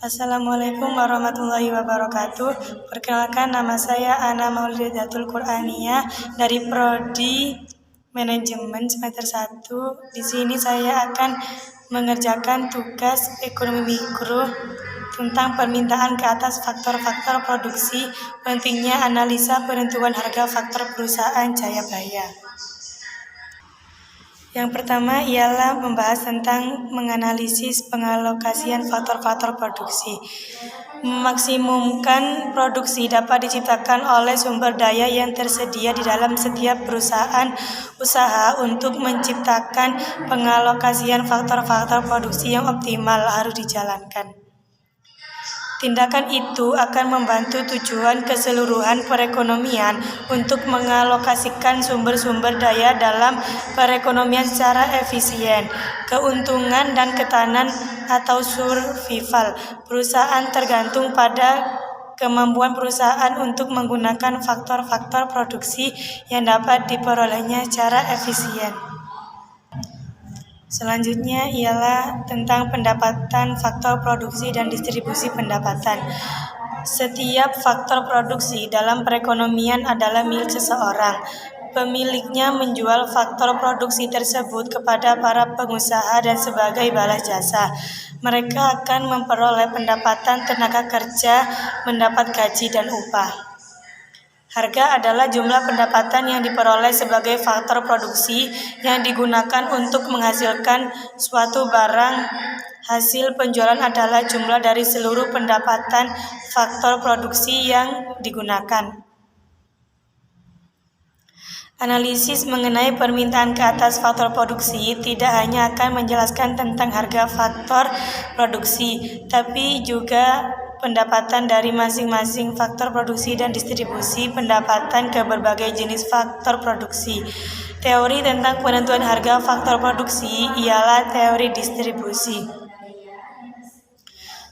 Assalamualaikum warahmatullahi wabarakatuh. Perkenalkan, nama saya Ana Maulidatul Qur'aniyah dari Prodi Manajemen semester 1. Di sini saya akan mengerjakan tugas ekonomi mikro tentang permintaan ke atas faktor-faktor produksi, pentingnya analisa penentuan harga faktor perusahaan Jayabaya. Yang pertama ialah membahas tentang menganalisis pengalokasian faktor-faktor produksi. Memaksimumkan produksi dapat diciptakan oleh sumber daya yang tersedia di dalam setiap perusahaan usaha. Untuk menciptakan pengalokasian faktor-faktor produksi yang optimal harus dijalankan. Tindakan itu akan membantu tujuan keseluruhan perekonomian untuk mengalokasikan sumber-sumber daya dalam perekonomian secara efisien. Keuntungan dan ketahanan atau survival perusahaan tergantung pada kemampuan perusahaan untuk menggunakan faktor-faktor produksi yang dapat diperolehnya secara efisien. Selanjutnya ialah tentang pendapatan, faktor produksi dan distribusi pendapatan. Setiap faktor produksi dalam perekonomian adalah milik seseorang. Pemiliknya menjual faktor produksi tersebut kepada para pengusaha dan sebagai balas jasa. Mereka akan memperoleh pendapatan tenaga kerja, mendapat gaji dan upah. Harga adalah jumlah pendapatan yang diperoleh sebagai faktor produksi yang digunakan untuk menghasilkan suatu barang. Hasil penjualan adalah jumlah dari seluruh pendapatan faktor produksi yang digunakan. Analisis mengenai permintaan ke atas faktor produksi tidak hanya akan menjelaskan tentang harga faktor produksi, tapi juga pendapatan dari masing-masing faktor produksi dan distribusi pendapatan ke berbagai jenis faktor produksi. Teori tentang penentuan harga faktor produksi ialah teori distribusi.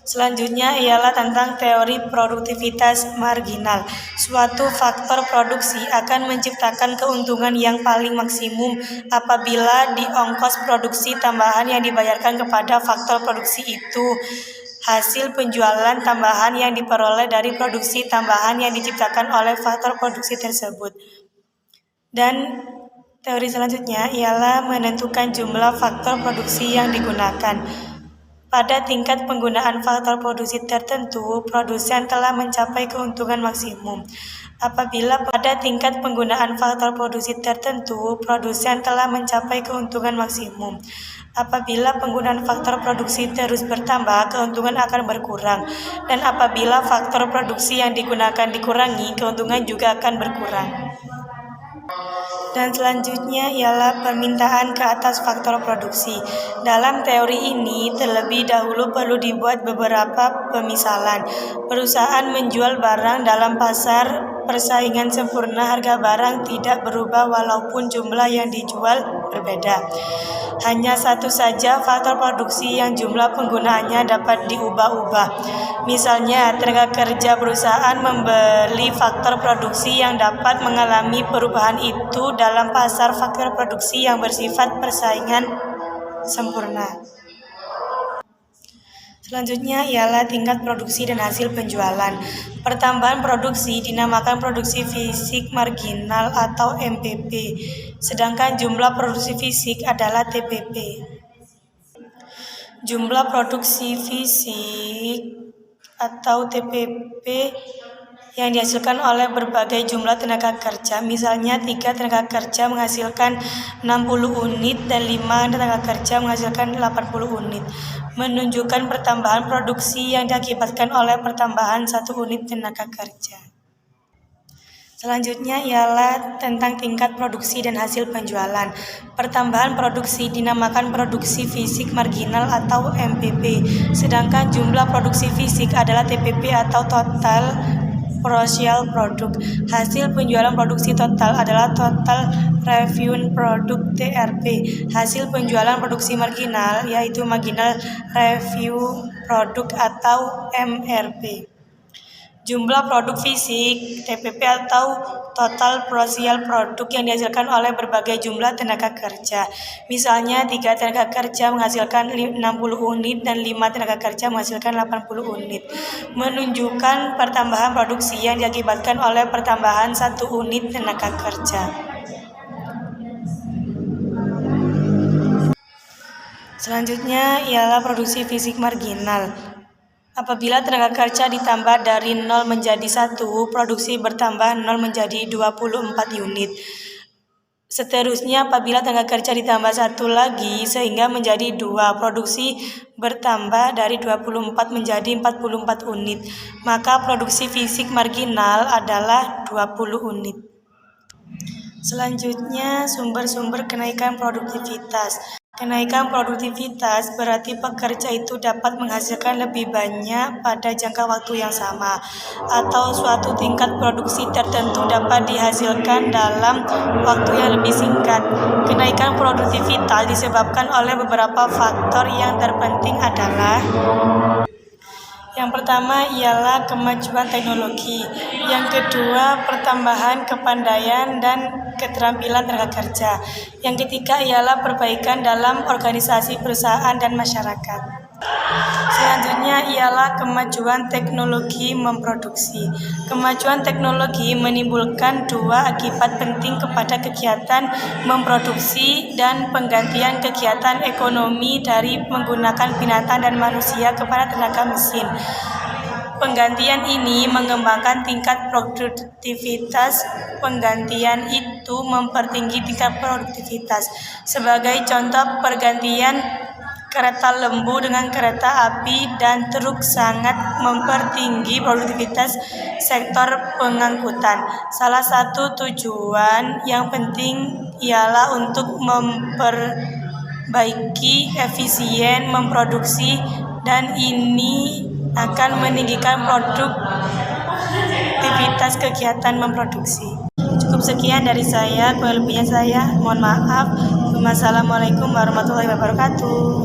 Selanjutnya ialah tentang teori produktivitas marginal. Suatu faktor produksi akan menciptakan keuntungan yang paling maksimum apabila di ongkos produksi tambahan yang dibayarkan kepada faktor produksi itu hasil penjualan tambahan yang diperoleh dari produksi tambahan yang diciptakan oleh faktor produksi tersebut. Dan teori selanjutnya ialah menentukan jumlah faktor produksi yang digunakan. Pada tingkat penggunaan faktor produksi tertentu, produsen telah mencapai keuntungan maksimum. Apabila pada tingkat penggunaan faktor produksi tertentu, produsen telah mencapai keuntungan maksimum. Apabila penggunaan faktor produksi terus bertambah, keuntungan akan berkurang. Dan apabila faktor produksi yang digunakan dikurangi, keuntungan juga akan berkurang. Dan selanjutnya ialah permintaan ke atas faktor produksi. Dalam teori ini, terlebih dahulu perlu dibuat beberapa pemisalan. Perusahaan menjual barang dalam pasar persaingan sempurna, harga barang tidak berubah walaupun jumlah yang dijual berbeda. Hanya satu saja faktor produksi yang jumlah penggunaannya dapat diubah-ubah. Misalnya, tenaga kerja perusahaan membeli faktor produksi yang dapat mengalami perubahan itu dalam pasar faktor produksi yang bersifat persaingan sempurna. Selanjutnya ialah tingkat produksi dan hasil penjualan. Pertambahan produksi dinamakan produksi fisik marginal atau MPP, sedangkan jumlah produksi fisik adalah TPP. Jumlah produksi fisik atau TPP yang dihasilkan oleh berbagai jumlah tenaga kerja. Misalnya 3 tenaga kerja menghasilkan 60 unit dan 5 tenaga kerja menghasilkan 80 unit. Menunjukkan pertambahan produksi yang diakibatkan oleh pertambahan 1 unit tenaga kerja. Selanjutnya ialah tentang tingkat produksi dan hasil penjualan. Pertambahan produksi dinamakan produksi fisik marginal atau MPP, sedangkan jumlah produksi fisik adalah TPP atau total Partial Product. Hasil penjualan produksi total adalah Total Revenue Product TRP. Hasil penjualan produksi marginal yaitu Marginal Revenue Product atau MRP. Jumlah produk fisik (TPP) atau total parsial produk yang dihasilkan oleh berbagai jumlah tenaga kerja. Misalnya 3 tenaga kerja menghasilkan 60 unit dan 5 tenaga kerja menghasilkan 80 unit. Menunjukkan pertambahan produksi yang diakibatkan oleh pertambahan 1 unit tenaga kerja. Selanjutnya ialah produksi fisik marginal. Apabila tenaga kerja ditambah dari 0 menjadi 1, produksi bertambah 0 menjadi 24 unit. Seterusnya, apabila tenaga kerja ditambah 1 lagi sehingga menjadi 2, produksi bertambah dari 24 menjadi 44 unit. Maka produksi fisik marginal adalah 20 unit. Selanjutnya, sumber-sumber kenaikan produktivitas. Kenaikan produktivitas berarti pekerja itu dapat menghasilkan lebih banyak pada jangka waktu yang sama, atau suatu tingkat produksi tertentu dapat dihasilkan dalam waktu yang lebih singkat. Kenaikan produktivitas disebabkan oleh beberapa faktor yang terpenting adalah: yang pertama ialah kemajuan teknologi. Yang kedua, pertambahan kepandaian dan keterampilan tenaga kerja. Yang ketiga ialah perbaikan dalam organisasi perusahaan dan masyarakat. Selanjutnya ialah kemajuan teknologi memproduksi. Kemajuan teknologi menimbulkan 2 akibat penting kepada kegiatan memproduksi dan penggantian kegiatan ekonomi dari menggunakan binatang dan manusia kepada tenaga mesin. Penggantian ini mengembangkan tingkat produktivitas. Penggantian itu mempertinggi tingkat produktivitas. Sebagai contoh, pergantian kereta lembu dengan kereta api dan truk sangat mempertinggi produktivitas sektor pengangkutan. Salah satu tujuan yang penting ialah untuk memperbaiki efisien memproduksi, dan ini akan meninggikan produktivitas kegiatan memproduksi. Cukup sekian dari saya, kurang lebihnya saya mohon maaf. Wassalamualaikum warahmatullahi wabarakatuh.